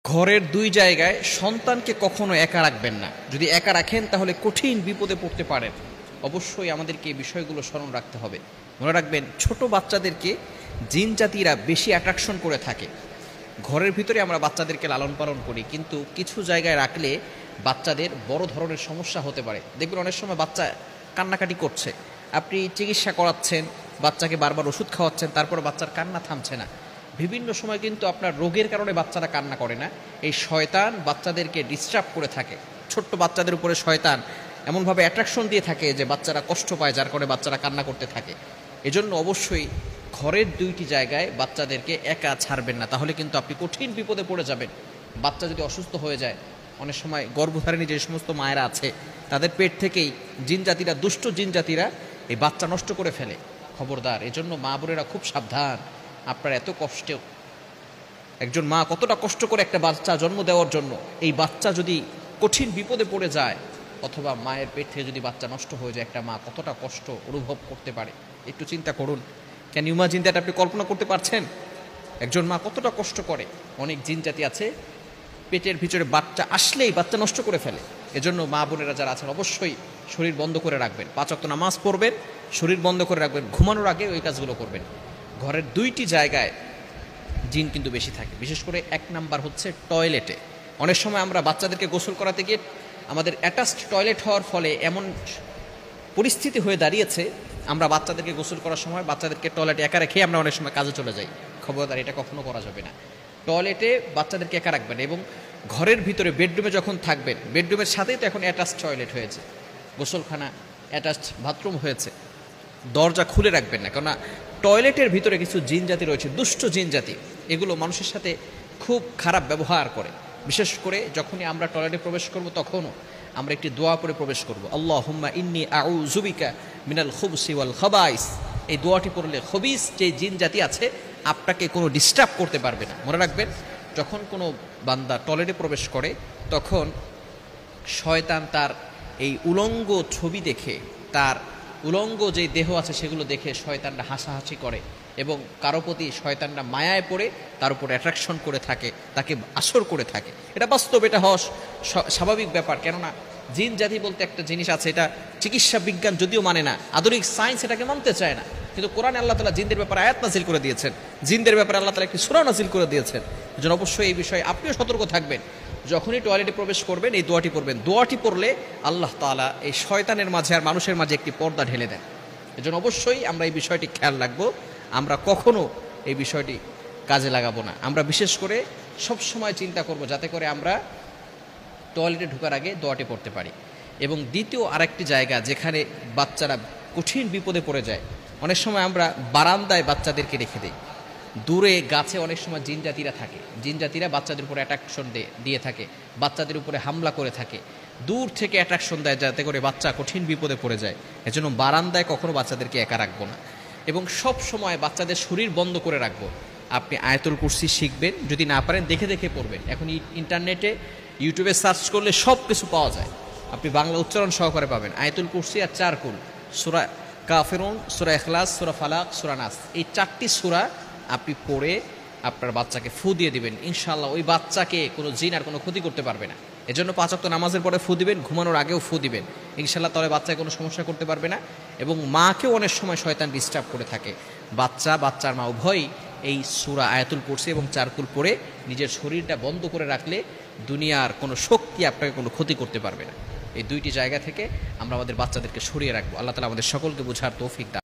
ঘরের দুই জায়গায় সন্তানকে কখনো একা রাখবেন না। যদি একা রাখেন তাহলে কঠিন বিপদে পড়তে পারেন। অবশ্যই আমাদেরকে এই বিষয়গুলো স্মরণ রাখতে হবে। মনে রাখবেন, ছোট বাচ্চাদেরকে জিন জাতিরা বেশি অ্যাট্রাকশন করে থাকে। ঘরের ভিতরে আমরা বাচ্চাদেরকে লালন পালন করি, কিন্তু কিছু জায়গায় রাখলে বাচ্চাদের বড় ধরনের সমস্যা হতে পারে। দেখবেন অনেক সময় বাচ্চা কান্নাকাটি করছে, আপনি চিকিৎসা করাচ্ছেন, বাচ্চাকে বারবার ওষুধ খাওয়াচ্ছেন, তারপর বাচ্চার কান্না থামছে না। বিভিন্ন সময় কিন্তু আপনার রোগের কারণে বাচ্চারা কান্না করে না, এই শয়তান বাচ্চাদেরকে ডিস্টার্ব করে থাকে। ছোট্ট বাচ্চাদের উপরে শয়তান এমনভাবে অ্যাট্রাকশন দিয়ে থাকে যে বাচ্চারা কষ্ট পায়, যার কারণে বাচ্চারা কান্না করতে থাকে। এজন্য অবশ্যই ঘরের দুইটি জায়গায় বাচ্চাদেরকে একা ছাড়বেন না, তাহলে কিন্তু আপনি কঠিন বিপদে পড়ে যাবেন। বাচ্চা যদি অসুস্থ হয়ে যায়, অনেক সময় গর্ভধারিণী যে সমস্ত মায়েরা আছে তাদের পেট থেকেই জিন জাতিরা, দুষ্ট জিন জাতিরা এই বাচ্চা নষ্ট করে ফেলে। খবরদার, এজন্য মা বোনেরা খুব সাবধান। আপনার এত কষ্টেও একজন মা কতটা কষ্ট করে একটা বাচ্চা জন্ম দেওয়ার জন্য, এই বাচ্চা যদি কঠিন বিপদে পড়ে যায় অথবা মায়ের পেট থেকে যদি বাচ্চা নষ্ট হয়ে যায়, একটা মা কতটা কষ্ট অনুভব করতে পারে একটু চিন্তা করুন। Can you imagine that? আপনি কল্পনা করতে পারছেন একজন মা কতটা কষ্ট করে? অনেক জিন জাতি আছে পেটের ভিতরে বাচ্চা আসলেই বাচ্চা নষ্ট করে ফেলে। এজন্য মা বোনেরা যারা আছেন অবশ্যই শরীর বন্ধ করে রাখবেন, 5 ওয়াক্ত নামাজ পড়বেন, শরীর বন্ধ করে রাখবেন, ঘুমানোর আগে ওই কাজগুলো করবেন। ঘরের দুইটি জায়গায় জিন কিন্তু বেশি থাকে, বিশেষ করে 1 নাম্বার হচ্ছে টয়লেটে। অনেক সময় আমরা বাচ্চাদেরকে গোসল করাতে গিয়ে আমাদের অ্যাটাচড টয়লেট হওয়ার ফলে এমন পরিস্থিতি হয়ে দাঁড়িয়েছে, আমরা বাচ্চাদেরকে গোসল করার সময় বাচ্চাদেরকে টয়লেটে একা রেখে আমরা অনেক সময় কাজে চলে যাই। খবরদার, এটা কখনো করা যাবে না। টয়লেটে বাচ্চাদেরকে একা রাখবেন, এবং ঘরের ভিতরে বেডরুমে যখন থাকবেন, বেডরুমের সাথেই তো এখন অ্যাটাচড টয়লেট হয়েছে, গোসলখানা, অ্যাটাচড বাথরুম হয়েছে, দরজা খুলে রাখবেন না। কেননা টয়লেটের ভিতরে কিছু জিন জাতি রয়েছে, দুষ্ট জিন জাতি, এগুলো মানুষের সাথে খুব খারাপ ব্যবহার করে। বিশেষ করে যখনই আমরা টয়লেটে প্রবেশ করব তখনও আমরা একটি দোয়া পড়ে প্রবেশ করব, আল্লাহুম্মা ইন্নী আউযু বিকা মিনাল খুবসি ওয়াল খাবাইস। এই দোয়াটি পড়লে খবিস যে জিন জাতি আছে আপনাকে কোনো ডিস্টার্ব করতে পারবে না। মনে রাখবেন, যখন কোনো বান্দা টয়লেটে প্রবেশ করে তখন শয়তান তার এই উলঙ্গ ছবি দেখে, তার উলঙ্গ যে দেহ আছে সেগুলো দেখে শয়তানরা হাসাহাসি করে, এবং কারো প্রতি শয়তানরা মায়ায় পড়ে তার উপর অ্যাট্রাকশন করে থাকে, তাকে আসর করে থাকে। এটা বাস্তব, এটা হওয়া স্বাভাবিক ব্যাপার। কেননা জিন জাতি বলতে একটা জিনিস আছে, এটা চিকিৎসা বিজ্ঞান যদিও মানে না, আধুনিক সায়েন্স এটাকে মানতে চায় না, কিন্তু কোরআনে আল্লাহ তাআলা জিনদের ব্যাপারে আয়াত নাজিল করে দিয়েছেন, জিনদের ব্যাপারে আল্লাহ তাআলা একটি সূরা নাজিল করে দিয়েছেন। এজন্য অবশ্যই এই বিষয়ে আপনিও সতর্ক থাকবেন। যখনই টয়লেটে প্রবেশ করবেন এই দোয়াটি পড়বেন। দোয়াটি পড়লে আল্লাহ তাআলা এই শয়তানের মাঝে আর মানুষের মাঝে একটি পর্দা ঢেলে দেন। এজন্য অবশ্যই আমরা এই বিষয়টি খেয়াল রাখবো। আমরা কখনো এই বিষয়টি কাজে লাগাবো না। আমরা বিশেষ করে সব সময় চিন্তা করব যাতে করে আমরা টয়লেটে ঢোকার আগে দোয়াটি পড়তে পারি। এবং দ্বিতীয় আরেকটি জায়গা যেখানে বাচ্চারা কঠিন বিপদে পড়ে যায়, অনেক সময় আমরা বারান্দায় বাচ্চাদেরকে রেখে দিই। দূরে গাছে অনেক সময় জিন জাতিরা থাকে, জিন জাতিরা বাচ্চাদের উপরে অ্যাট্রাকশন দিয়ে থাকে, বাচ্চাদের উপরে হামলা করে থাকে, দূর থেকে অ্যাট্রাকশন দেয় যাতে করে বাচ্চা কঠিন বিপদে পড়ে যায়। এজন্য বারান্দায় কখনো বাচ্চাদেরকে একা রাখবো না, এবং সব সময় বাচ্চাদের শরীর বন্ধ করে রাখবো। আপনি আয়াতুল কুরসি শিখবেন, যদি না পারেন দেখে দেখে পড়বেন। এখন ইন্টারনেটে ইউটিউবে সার্চ করলে সব কিছু পাওয়া যায়, আপনি বাংলা উচ্চারণ সহকারে পাবেন। আয়াতুল কুরসি আর 4 কুল, সূরা কাফিরুন, সূরা ইখলাস, সূরা ফালাক, সূরা নাস, এই 4টি সূরা আপনি পড়ে আপনার বাচ্চাকে ফু দিয়ে দিবেন। ইনশাআল্লাহ ওই বাচ্চাকে কোনো জিন আর কোনো ক্ষতি করতে পারবে না। এজন্য 5 ওয়াক্ত নামাজের পরে ফু দিবেন, ঘুমানোর আগেও ফু দিবেন ইনশাআল্লাহ, তাহলে বাচ্চাকে কোনো সমস্যা করতে পারবে না। এবং মাকেও অনেক সময় শয়তান ডিস্টার্ব করে থাকে, বাচ্চার মা উভয়ই এই সূরা আয়াতুল কুরসি এবং 4 কুল পড়ে নিজের শরীরটা বন্ধ করে রাখলে দুনিয়ার কোনো শক্তি আপনাকে কোনো ক্ষতি করতে পারবে না। এই দুইটি জায়গা থেকে আমরা আমাদের বাচ্চাদেরকে সরিয়ে রাখবো। আল্লাহ তাআলা আমাদের সকলকে বোঝার তৌফিক দান।